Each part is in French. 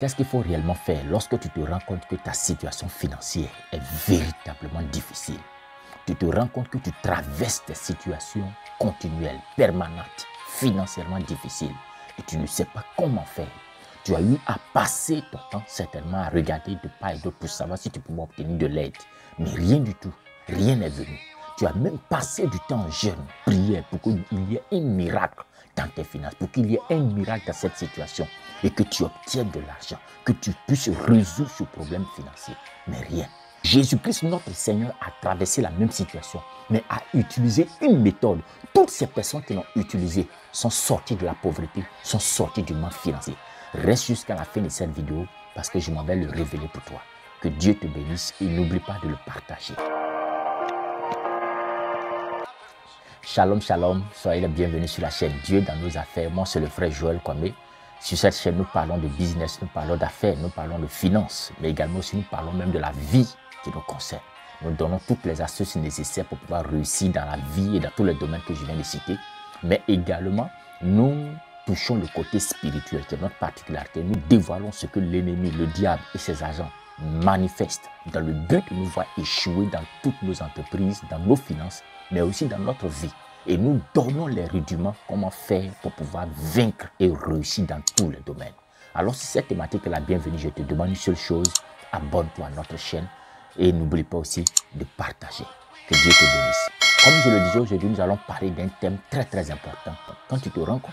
Qu'est-ce qu'il faut réellement faire lorsque tu te rends compte que ta situation financière est véritablement difficile? Tu te rends compte que tu traverses des situations continuelles, permanentes, financièrement difficiles et tu ne sais pas comment faire. Tu as eu à passer ton temps certainement à regarder de part et d'autre pour savoir si tu pouvais obtenir de l'aide. Mais rien du tout, rien n'est venu. Tu as même passé du temps en jeûne, prière pour qu'il y ait un miracle dans tes finances, pour qu'il y ait un miracle dans cette situation et que tu obtiennes de l'argent, que tu puisses résoudre ce problème financier. Mais rien. Jésus-Christ, notre Seigneur, a traversé la même situation, mais a utilisé une méthode. Toutes ces personnes qui l'ont utilisée sont sorties de la pauvreté, sont sorties du manque financier. Reste jusqu'à la fin de cette vidéo parce que je m'en vais le révéler pour toi. Que Dieu te bénisse et n'oublie pas de le partager. Shalom, shalom, soyez les bienvenus sur la chaîne Dieu dans nos affaires. Moi, c'est le frère Joël Kwame. Sur cette chaîne, nous parlons de business, nous parlons d'affaires, nous parlons de finances, mais également aussi nous parlons même de la vie qui nous concerne. Nous donnons toutes les astuces nécessaires pour pouvoir réussir dans la vie et dans tous les domaines que je viens de citer. Mais également, nous touchons le côté spirituel qui est notre particularité. Nous dévoilons ce que l'ennemi, le diable et ses agents manifestent dans le but de nous voir échouer dans toutes nos entreprises, dans nos finances, mais aussi dans notre vie. Et nous donnons les rudiments, comment faire pour pouvoir vaincre et réussir dans tous les domaines. Alors si cette thématique est la bienvenue, je te demande une seule chose, abonne-toi à notre chaîne et n'oublie pas aussi de partager. Que Dieu te bénisse. Comme je le disais aujourd'hui, nous allons parler d'un thème très important. Quand tu te rends compte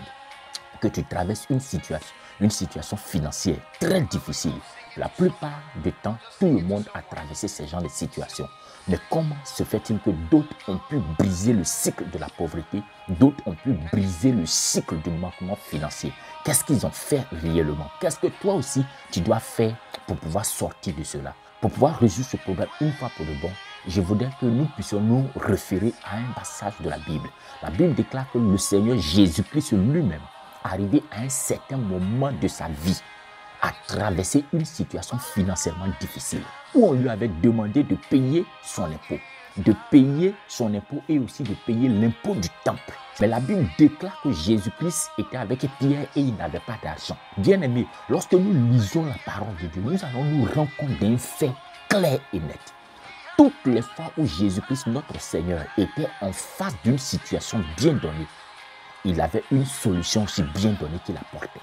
que tu traverses une situation financière très difficile, la plupart du temps, tout le monde a traversé ce genre de situation. Mais comment se fait-il que d'autres ont pu briser le cycle de la pauvreté, d'autres ont pu briser le cycle du manquement financier? Qu'est-ce qu'ils ont fait réellement? Qu'est-ce que toi aussi, tu dois faire pour pouvoir sortir de cela? Pour pouvoir résoudre ce problème une fois pour de bon, je voudrais que nous puissions nous référer à un passage de la Bible. La Bible déclare que le Seigneur Jésus-Christ lui-même, arrivé à un certain moment de sa vie, a traversé une situation financièrement difficile où on lui avait demandé de payer son impôt, et aussi de payer l'impôt du temple. Mais la Bible déclare que Jésus-Christ était avec Pierre et il n'avait pas d'argent. Bien aimé, lorsque nous lisons la parole de Dieu, nous allons nous rendre compte d'un fait clair et net. Toutes les fois où Jésus-Christ, notre Seigneur, était en face d'une situation bien donnée, il avait une solution aussi bien donnée qu'il apportait.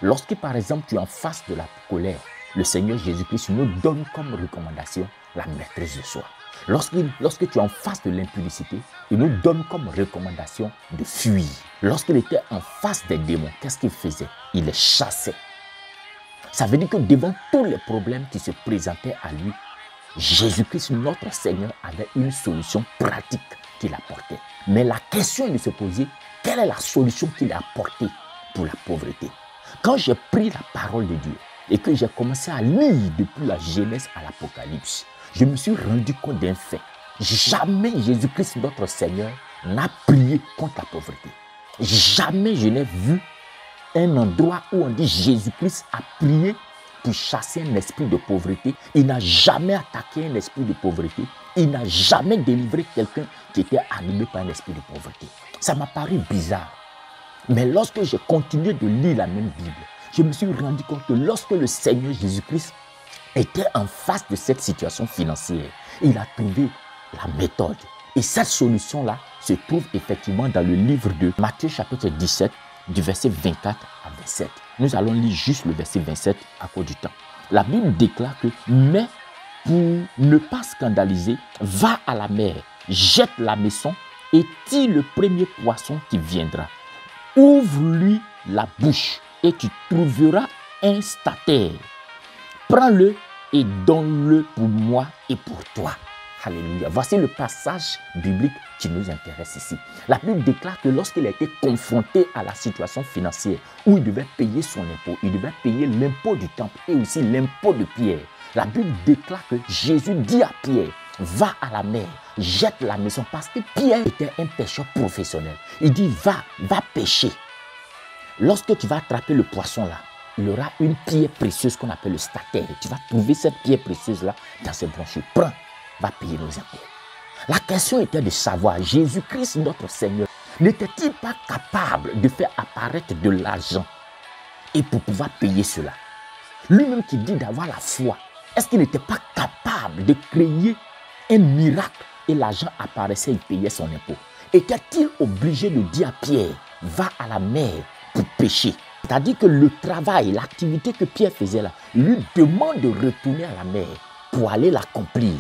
Lorsque, par exemple, tu es en face de la colère, le Seigneur Jésus-Christ nous donne comme recommandation la maîtrise de soi. Lorsque tu es en face de l'impudicité, il nous donne comme recommandation de fuir. Lorsqu'il était en face des démons, qu'est-ce qu'il faisait? Il les chassait. Ça veut dire que devant tous les problèmes qui se présentaient à lui, Jésus-Christ, notre Seigneur, avait une solution pratique qu'il apportait. Mais la question est de se poser, quelle est la solution qu'il a apportée pour la pauvreté? Quand j'ai pris la parole de Dieu et que j'ai commencé à lire depuis la Genèse à l'Apocalypse, je me suis rendu compte d'un fait. Jamais Jésus-Christ, notre Seigneur, n'a prié contre la pauvreté. Jamais je n'ai vu un endroit où on dit Jésus-Christ a prié pour chasser un esprit de pauvreté. Il n'a jamais attaqué un esprit de pauvreté. Il n'a jamais délivré quelqu'un qui était animé par un esprit de pauvreté. Ça m'a paru bizarre. Mais lorsque j'ai continué de lire la même Bible, je me suis rendu compte que lorsque le Seigneur Jésus-Christ était en face de cette situation financière, il a trouvé la méthode. Et cette solution-là se trouve effectivement dans le livre de Matthieu chapitre 17, du verset 24 à 27. Nous allons lire juste le verset 27 à cause du temps. La Bible déclare que « Mais pour ne pas scandaliser, va à la mer, jette la maison et tire le premier poisson qui viendra. Ouvre-lui la bouche et tu trouveras un statère. Prends-le et donne-le pour moi et pour toi. » Alléluia. Voici le passage biblique qui nous intéresse ici. La Bible déclare que lorsqu'il a été confronté à la situation financière où il devait payer son impôt, il devait payer l'impôt du temple et aussi l'impôt de Pierre. La Bible déclare que Jésus dit à Pierre, va à la mer, jette la maison, parce que Pierre était un pêcheur professionnel. Il dit, va pêcher. Lorsque tu vas attraper le poisson là, il y aura une pierre précieuse qu'on appelle le statère. Tu vas trouver cette pierre précieuse là dans ses branchies. Prends, va payer nos impôts. La question était de savoir, Jésus-Christ, notre Seigneur, n'était-il pas capable de faire apparaître de l'argent et pour pouvoir payer cela? Lui-même qui dit d'avoir la foi, est-ce qu'il n'était pas capable de créer un miracle et l'argent apparaissait, il payait son impôt? Était-il obligé de dire à Pierre, va à la mer pour pêcher? C'est-à-dire que le travail, l'activité que Pierre faisait là, lui demande de retourner à la mer pour aller l'accomplir.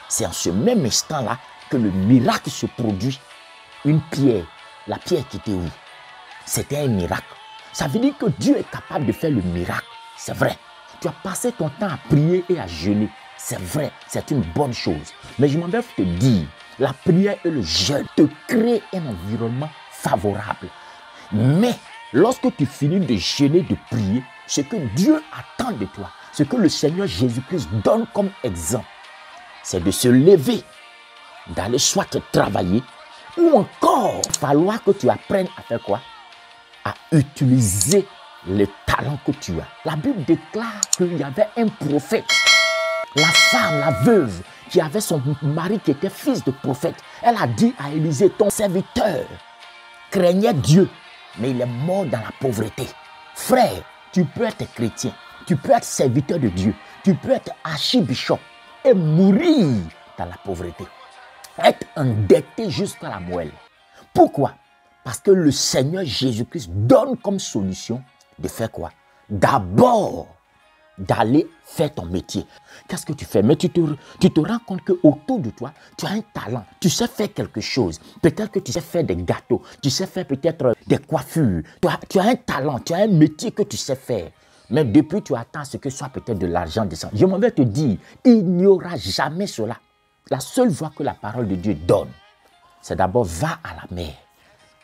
C'est en ce même instant-là que le miracle se produit. Une pierre, la pierre qui était où? C'était un miracle. Ça veut dire que Dieu est capable de faire le miracle. C'est vrai. Tu as passé ton temps à prier et à jeûner. C'est vrai, c'est une bonne chose. Mais je m'en vais te dire, la prière et le jeûne te créent un environnement favorable. Mais lorsque tu finis de jeûner, de prier, ce que Dieu attend de toi, ce que le Seigneur Jésus-Christ donne comme exemple, c'est de se lever, d'aller soit travailler, ou encore, il va falloir que tu apprennes à faire quoi? À utiliser les talents que tu as. La Bible déclare qu'il y avait un prophète. La femme, la veuve, qui avait son mari qui était fils de prophète, elle a dit à Élisée, ton serviteur craignait Dieu, mais il est mort dans la pauvreté. Frère, tu peux être chrétien, tu peux être serviteur de Dieu, tu peux être archibishop et mourir dans la pauvreté. Être endetté jusqu'à la moelle. Pourquoi? Parce que le Seigneur Jésus-Christ donne comme solution de faire quoi? D'abord, d'aller faire ton métier. Qu'est-ce que tu fais? Mais tu te rends compte qu'autour de toi, tu as un talent. Tu sais faire quelque chose. Peut-être que tu sais faire des gâteaux. Tu sais faire peut-être des coiffures. Tu as un talent. Tu as un métier que tu sais faire. Mais depuis, tu attends à ce que ce soit peut-être de l'argent descend. Je m'en vais te dire, il n'y aura jamais cela. La seule voie que la parole de Dieu donne, c'est d'abord va à la mer.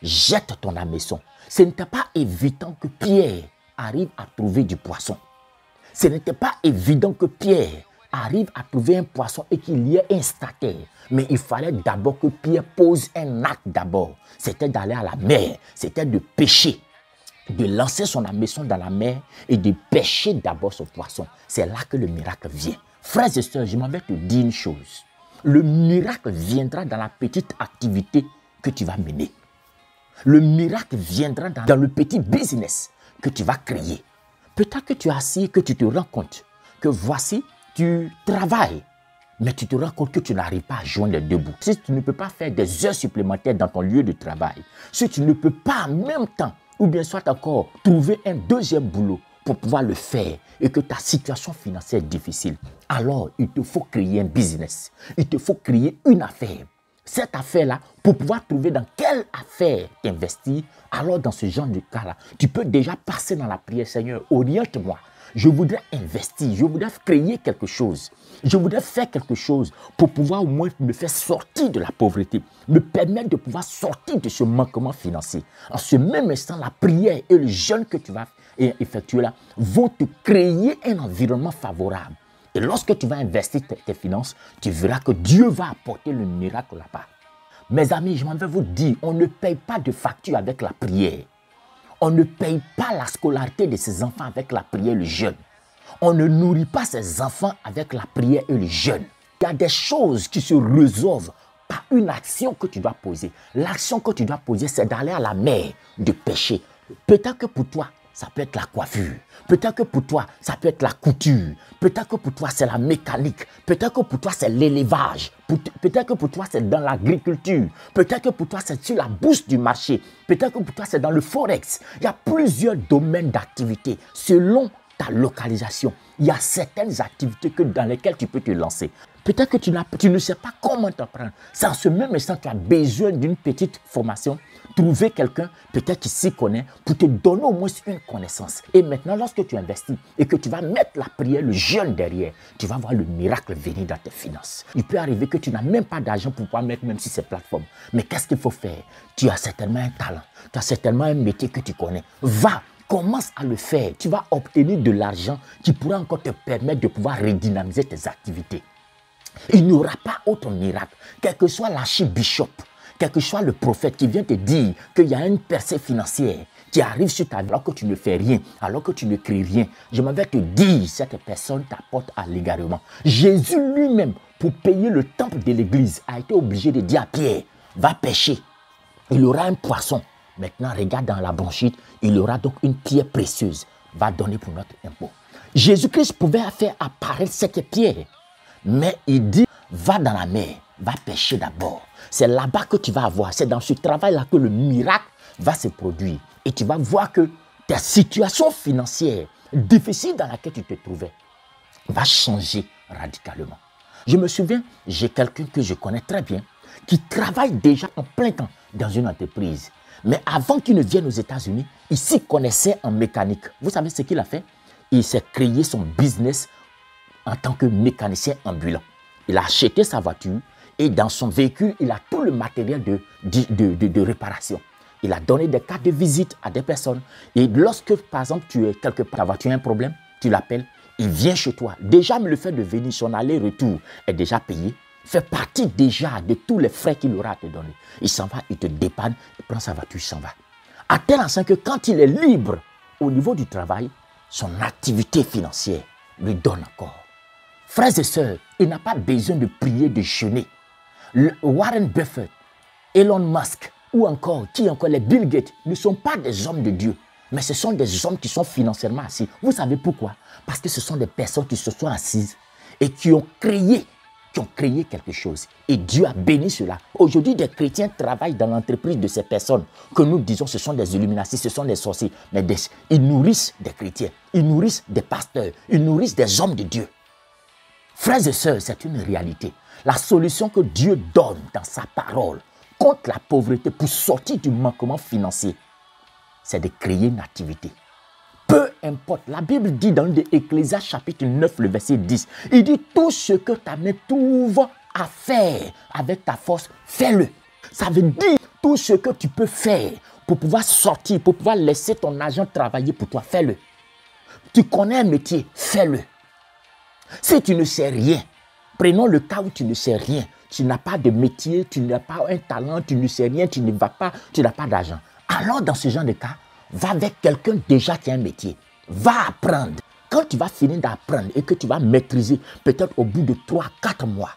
Jette ton hameçon. Ce n'était pas évident que Pierre arrive à trouver du poisson. Ce n'était pas évident que Pierre arrive à trouver un poisson et qu'il y ait un stataire. Mais il fallait d'abord que Pierre pose un acte d'abord. C'était d'aller à la mer, c'était de pêcher, de lancer son hameçon dans la mer et de pêcher d'abord son poisson. C'est là que le miracle vient. Frères et sœurs, je m'en vais te dire une chose. Le miracle viendra dans la petite activité que tu vas mener. Le miracle viendra dans le petit business que tu vas créer. Peut-être que tu es assis et que tu te rends compte que voici, tu travailles, mais tu te rends compte que tu n'arrives pas à joindre les deux bouts. Si tu ne peux pas faire des heures supplémentaires dans ton lieu de travail, si tu ne peux pas en même temps, ou bien soit encore trouver un deuxième boulot pour pouvoir le faire et que ta situation financière est difficile, alors il te faut créer un business. Il te faut créer une affaire. Cette affaire-là, pour pouvoir trouver dans quelle affaire t'investir, alors dans ce genre de cas-là, tu peux déjà passer dans la prière. Seigneur, oriente-moi. Je voudrais investir, je voudrais créer quelque chose. Je voudrais faire quelque chose pour pouvoir au moins me faire sortir de la pauvreté, me permettre de pouvoir sortir de ce manquement financier. En ce même instant, la prière et le jeûne que tu vas effectuer là vont te créer un environnement favorable. Et lorsque tu vas investir tes finances, tu verras que Dieu va apporter le miracle là-bas. Mes amis, je m'en vais vous dire, on ne paye pas de facture avec la prière. On ne paye pas la scolarité de ses enfants avec la prière et le jeûne. On ne nourrit pas ses enfants avec la prière et le jeûne. Il y a des choses qui se résolvent par une action que tu dois poser. L'action que tu dois poser, c'est d'aller à la mer, de pêcher. Peut-être que pour toi, ça peut être la coiffure. Peut-être que pour toi, ça peut être la couture. Peut-être que pour toi, c'est la mécanique. Peut-être que pour toi, c'est l'élevage. Peut-être que pour toi, c'est dans l'agriculture. Peut-être que pour toi, c'est sur la bourse du marché. Peut-être que pour toi, c'est dans le forex. Il y a plusieurs domaines d'activité. Selon ta localisation, il y a certaines activités dans lesquelles tu peux te lancer. Peut-être que tu ne sais pas comment t'en prendre. C'est en ce même instant que tu as besoin d'une petite formation. Trouver quelqu'un, peut-être qui s'y connaît, pour te donner au moins une connaissance. Et maintenant, lorsque tu investis et que tu vas mettre la prière, le jeûne derrière, tu vas voir le miracle venir dans tes finances. Il peut arriver que tu n'as même pas d'argent pour pouvoir mettre même sur ces plateformes. Mais qu'est-ce qu'il faut faire? Tu as certainement un talent, tu as certainement un métier que tu connais. Va! Commence à le faire. Tu vas obtenir de l'argent qui pourra encore te permettre de pouvoir redynamiser tes activités. Il n'y aura pas autre miracle, quel que soit l'archibishop, quel que soit le prophète qui vient te dire qu'il y a une percée financière qui arrive sur ta vie alors que tu ne fais rien, alors que tu ne crées rien. Je m'en vais te dire, cette personne t'apporte à l'égarement. Jésus lui-même, pour payer le temple de l'église, a été obligé de dire à Pierre, va pêcher. Il aura un poisson. Maintenant, regarde dans la branchite, il aura donc une pierre précieuse. Va donner pour notre impôt. Jésus-Christ pouvait faire apparaître cette pierre. Mais il dit, va dans la mer, va pêcher d'abord. C'est là-bas que tu vas avoir, c'est dans ce travail-là que le miracle va se produire. Et tu vas voir que ta situation financière difficile dans laquelle tu te trouvais va changer radicalement. Je me souviens, j'ai quelqu'un que je connais très bien qui travaille déjà en plein temps dans une entreprise. Mais avant qu'il ne vienne aux États-Unis, il s'y connaissait en mécanique. Vous savez ce qu'il a fait? Il s'est créé son business en tant que mécanicien ambulant. Il a acheté sa voiture et dans son véhicule, il a tout le matériel de réparation. Il a donné des cartes de visite à des personnes. Et lorsque, par exemple, tu es quelque part, ta voiture a un problème, tu l'appelles, il vient chez toi. Déjà, le fait de venir, son aller-retour est déjà payé, fait partie déjà de tous les frais qu'il aura à te donner. Il s'en va, il te dépanne, il prend sa voiture, il s'en va. À tel enseigne que quand il est libre au niveau du travail, son activité financière lui donne encore. Frères et sœurs, il n'a pas besoin de prier, de jeûner. Warren Buffett, Elon Musk ou encore, les Bill Gates ne sont pas des hommes de Dieu, mais ce sont des hommes qui sont financièrement assis. Vous savez pourquoi? Parce que ce sont des personnes qui se sont assises et qui ont créé quelque chose. Et Dieu a béni cela. Aujourd'hui, des chrétiens travaillent dans l'entreprise de ces personnes que nous disons ce sont des illuminatis, ce sont des sorciers. Mais ils nourrissent des chrétiens, ils nourrissent des pasteurs, ils nourrissent des hommes de Dieu. Frères et sœurs, c'est une réalité. La solution que Dieu donne dans sa parole contre la pauvreté pour sortir du manquement financier, c'est de créer une activité. Peu importe, la Bible dit dans Ecclésiaste chapitre 9, le verset 10, il dit tout ce que ta main trouve à faire avec ta force, fais-le. Ça veut dire tout ce que tu peux faire pour pouvoir sortir, pour pouvoir laisser ton argent travailler pour toi, fais-le. Tu connais un métier, fais-le. Si tu ne sais rien, prenons le cas où tu ne sais rien, tu n'as pas de métier, tu n'as pas un talent, tu ne sais rien, tu ne vas pas, tu n'as pas d'argent. Alors dans ce genre de cas, va avec quelqu'un déjà qui a un métier. Va apprendre. Quand tu vas finir d'apprendre et que tu vas maîtriser, peut-être au bout de 3-4 mois,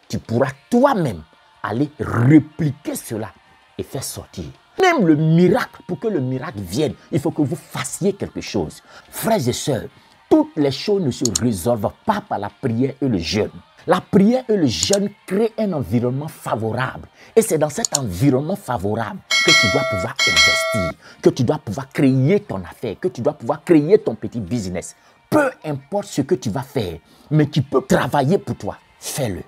tu pourras toi-même aller répliquer cela et faire sortir. Même le miracle, pour que le miracle vienne, il faut que vous fassiez quelque chose. Frères et sœurs, toutes les choses ne se résolvent pas par la prière et le jeûne. La prière et le jeûne créent un environnement favorable. Et c'est dans cet environnement favorable que tu dois pouvoir investir, que tu dois pouvoir créer ton affaire, que tu dois pouvoir créer ton petit business. Peu importe ce que tu vas faire, mais qui peut travailler pour toi, fais-le.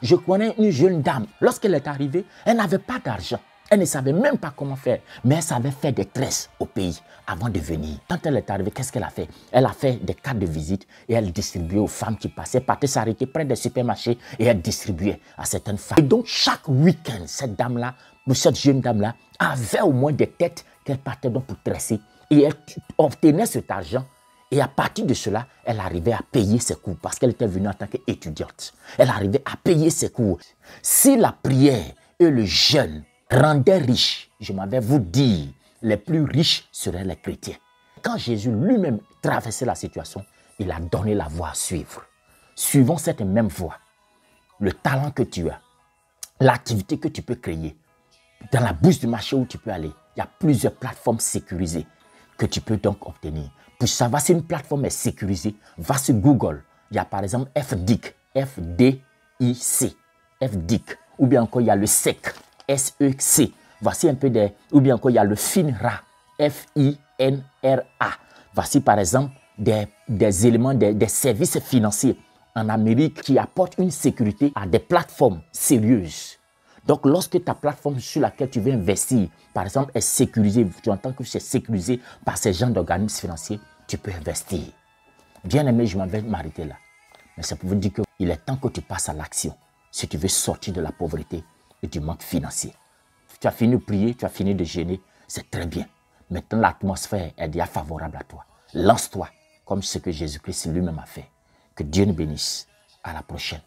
Je connais une jeune dame, lorsqu'elle est arrivée, elle n'avait pas d'argent. Elle ne savait même pas comment faire, mais elle savait faire des tresses au pays avant de venir. Quand elle est arrivée, qu'est-ce qu'elle a fait? Elle a fait des cartes de visite et elle distribuait aux femmes qui passaient, partaient s'arrêter près des supermarchés et elle distribuait à certaines femmes. Et donc, chaque week-end, cette dame-là, ou cette jeune dame-là, avait au moins des têtes qu'elle partait donc pour tresser et elle obtenait cet argent. Et à partir de cela, elle arrivait à payer ses cours parce qu'elle était venue en tant qu'étudiante. Elle arrivait à payer ses cours. Si la prière et le jeûne rendaient riches, je m'avais vous dire, les plus riches seraient les chrétiens. Quand Jésus lui-même traversait la situation, il a donné la voie à suivre. Suivons cette même voie. Le talent que tu as, l'activité que tu peux créer, dans la bourse du marché où tu peux aller, il y a plusieurs plateformes sécurisées que tu peux donc obtenir. Pour savoir si une plateforme est sécurisée, va sur Google. Il y a par exemple FDIC, F-D-I-C, FDIC. Ou bien encore il y a le SEC, S-E-C. Voici un peu des... Ou bien encore il y a le FINRA, F-I-N-R-A. Voici par exemple des éléments, des services financiers en Amérique qui apportent une sécurité à des plateformes sérieuses. Donc, lorsque ta plateforme sur laquelle tu veux investir, par exemple, est sécurisée, tu entends que c'est sécurisé par ces gens d'organismes financiers, tu peux investir. Bien aimé, je m'en vais m'arrêter là. Mais c'est pour vous dire qu'il est temps que tu passes à l'action si tu veux sortir de la pauvreté et du manque financier. Tu as fini de prier, tu as fini de jeûner, c'est très bien. Maintenant, l'atmosphère est déjà favorable à toi. Lance-toi comme ce que Jésus-Christ lui-même a fait. Que Dieu nous bénisse. À la prochaine.